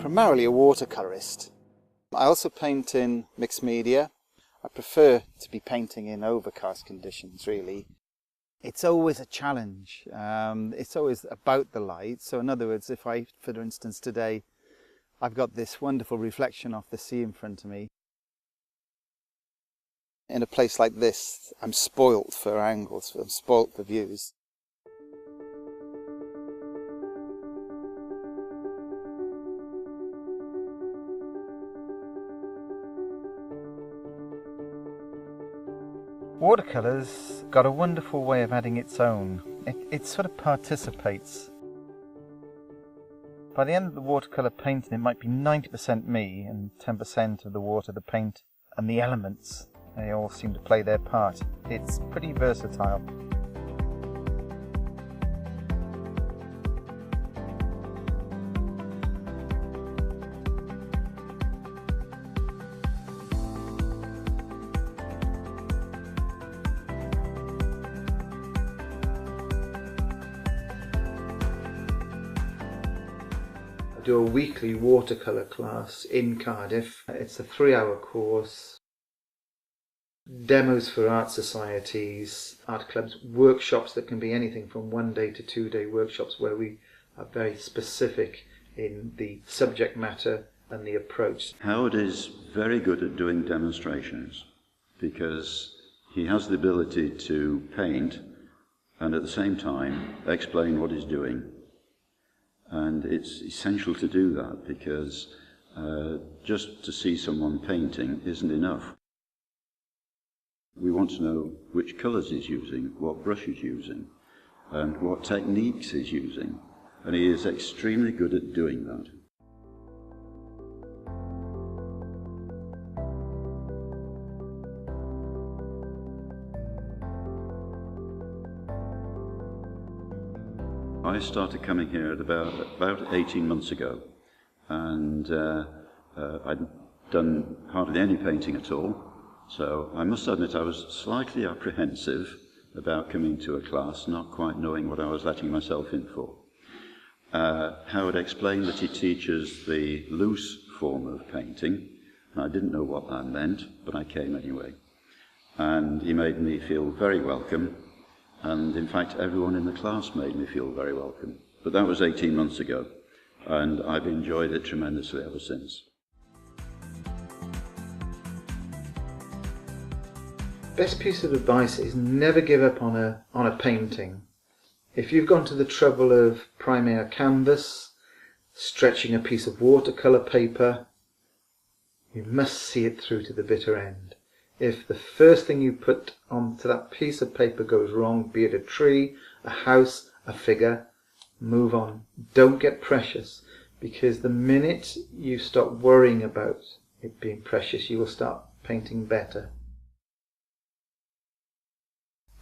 primarily a watercolourist. I also paint in mixed media. I prefer to be painting in overcast conditions, really. It's always a challenge. It's always about the light. So in other words, if I, for instance, today, I've got this wonderful reflection off the sea in front of me. In a place like this, I'm spoilt for angles, I'm spoilt for views. Watercolour's got a wonderful way of adding its own. It sort of participates. By the end of the watercolour painting, it might be 90% me and 10% of the water, the paint and the elements. They all seem to play their part. It's pretty versatile. I do a weekly watercolour class in Cardiff. It's a 3-hour course. Demos for art societies, art clubs, workshops that can be anything from 1-day to 2-day workshops where we are very specific in the subject matter and the approach. Howard is very good at doing demonstrations because he has the ability to paint and at the same time explain what he's doing. And it's essential to do that because just to see someone painting isn't enough. We want to know which colours he's using, what brush he's using, and what techniques he's using. And he is extremely good at doing that. I started coming here at about 18 months ago, and I'd done hardly any painting at all. So I must admit I was slightly apprehensive about coming to a class, not quite knowing what I was letting myself in for. Howard explained that he teaches the loose form of painting, and I didn't know what that meant, but I came anyway. And he made me feel very welcome, and in fact everyone in the class made me feel very welcome. But that was 18 months ago, and I've enjoyed it tremendously ever since. Best piece of advice is never give up on a painting. If you've gone to the trouble of priming a canvas, stretching a piece of watercolour paper, you must see it through to the bitter end. If the first thing you put onto that piece of paper goes wrong, be it a tree, a house, a figure, move on. Don't get precious, because the minute you stop worrying about it being precious, you will start painting better.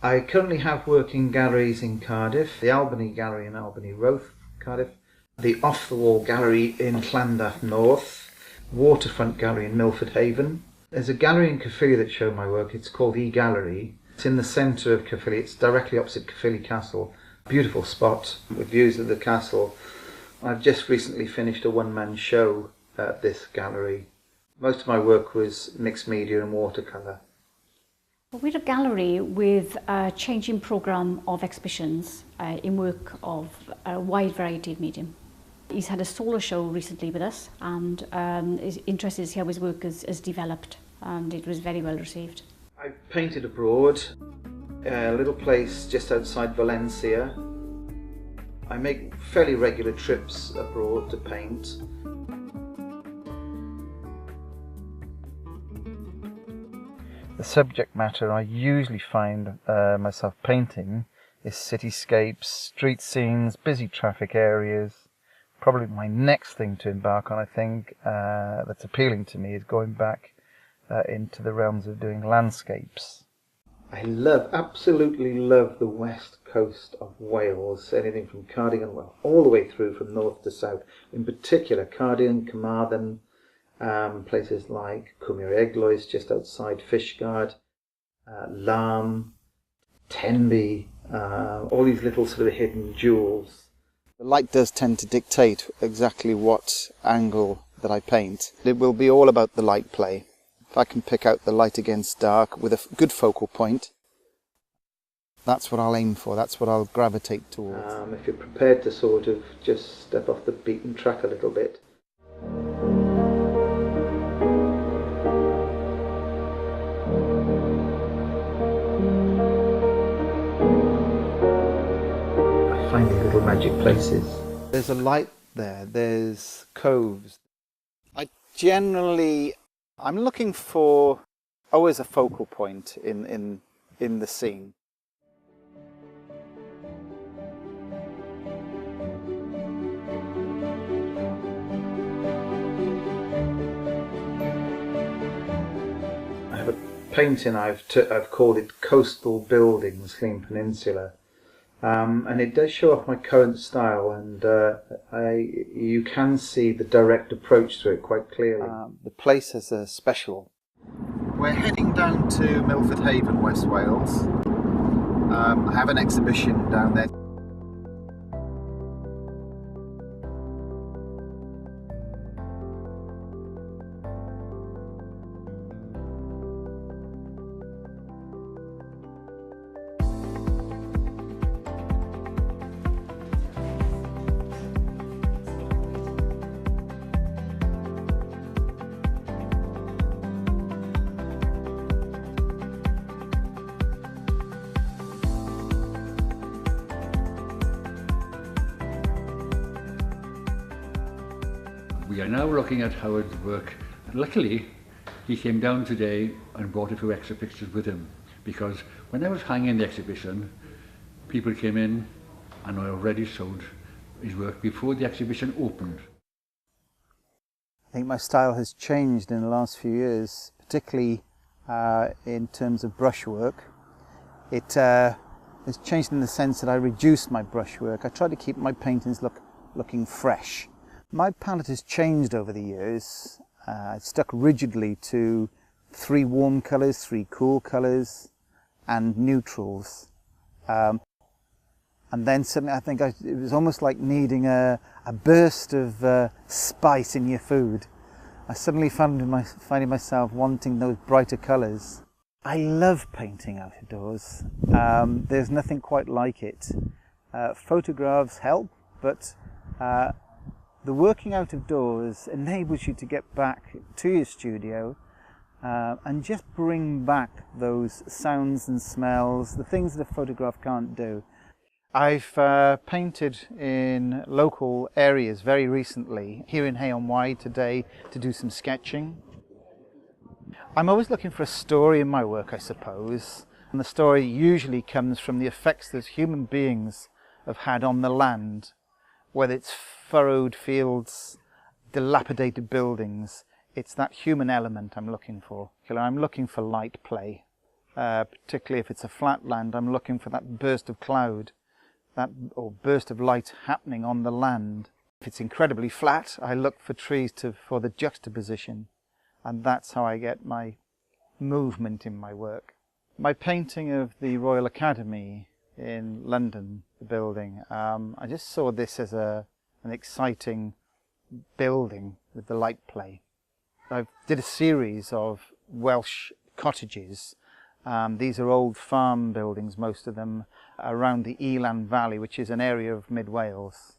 I currently have working galleries in Cardiff, the Albany Gallery in Albany Roath, Cardiff, the Off the Wall Gallery in Llandaff North, Waterfront Gallery in Milford Haven. There's a gallery in Caerphilly that show my work. It's called E-Gallery. It's in the centre of Caerphilly. It's directly opposite Caerphilly Castle. Beautiful spot with views of the castle. I've just recently finished a one-man show at this gallery. Most of my work was mixed media and watercolour. We're a gallery with a changing programme of exhibitions in work of a wide variety of medium. He's had a solo show recently with us, and is interested to see how his work has developed, and it was very well received. I've painted abroad, a little place just outside Valencia. I make fairly regular trips abroad to paint. The subject matter I usually find myself painting is cityscapes, street scenes, busy traffic areas. Probably my next thing to embark on, I think, that's appealing to me is going back into the realms of doing landscapes. I absolutely love the west coast of Wales, anything from Cardigan, well, all the way through from north to south. In particular, Cardigan, Carmarthen, places like Cwmir Eglwys, just outside Fishguard, Larne, Tenby, all these little sort of hidden jewels. The light does tend to dictate exactly what angle that I paint. It will be all about the light play. If I can pick out the light against dark with a good focal point, that's what I'll aim for, that's what I'll gravitate towards. If you're prepared to sort of just step off the beaten track a little bit. Finding little magic places. There's a light there, there's coves. I'm looking for always a focal point in the scene. I have a painting, I've called it Coastal Buildings, Llŷn Peninsula. And it does show off my current style, and you can see the direct approach to it quite clearly. The place is special. We're heading down to Milford Haven, West Wales. I have an exhibition down there. We are now looking at Howard's work. Luckily, he came down today and brought a few extra pictures with him, because when I was hanging the exhibition, people came in and I already showed his work before the exhibition opened. I think my style has changed in the last few years, particularly in terms of brushwork. It has changed in the sense that I reduced my brushwork. I try to keep my paintings looking fresh. My palette has changed over the years. I've stuck rigidly to 3 warm colours, 3 cool colours and neutrals. And then suddenly I think it was almost like needing a burst of spice in your food. I suddenly finding myself wanting those brighter colours. I love painting out of doors. There's nothing quite like it. Photographs help, but the working out of doors enables you to get back to your studio and just bring back those sounds and smells, the things that a photograph can't do. I've painted in local areas very recently, here in Hay-on-Wye today, to do some sketching. I'm always looking for a story in my work, I suppose, and the story usually comes from the effects that human beings have had on the land, whether it's furrowed fields, dilapidated buildings. It's that human element I'm looking for. I'm looking for light play, particularly if it's a flat land. I'm looking for that burst of cloud, or burst of light happening on the land. If it's incredibly flat, I look for trees for the juxtaposition, and that's how I get my movement in my work. My painting of the Royal Academy in London, the building, I just saw this as an exciting building with the light play. I did a series of Welsh cottages. These are old farm buildings, most of them, around the Elan Valley, which is an area of mid-Wales.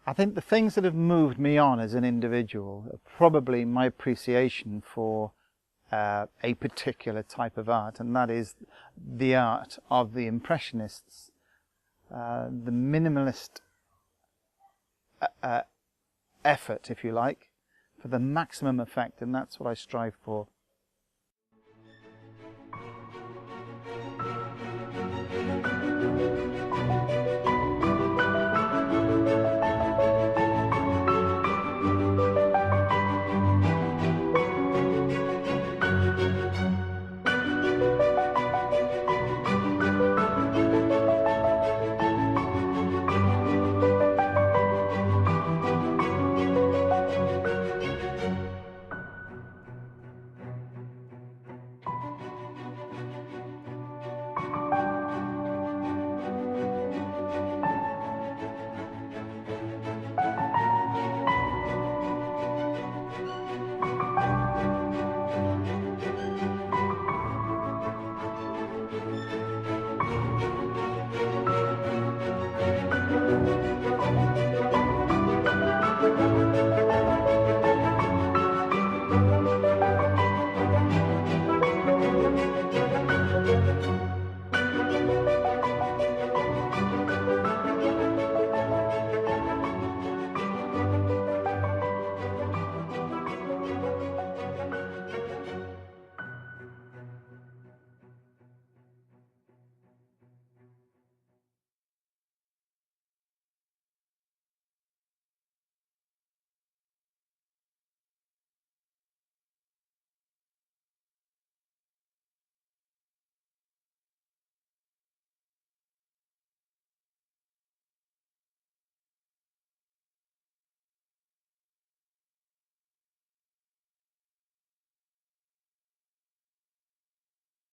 I think the things that have moved me on as an individual are probably my appreciation for a particular type of art, and that is the art of the Impressionists, the minimalist effort, if you like, for the maximum effect, and that's what I strive for.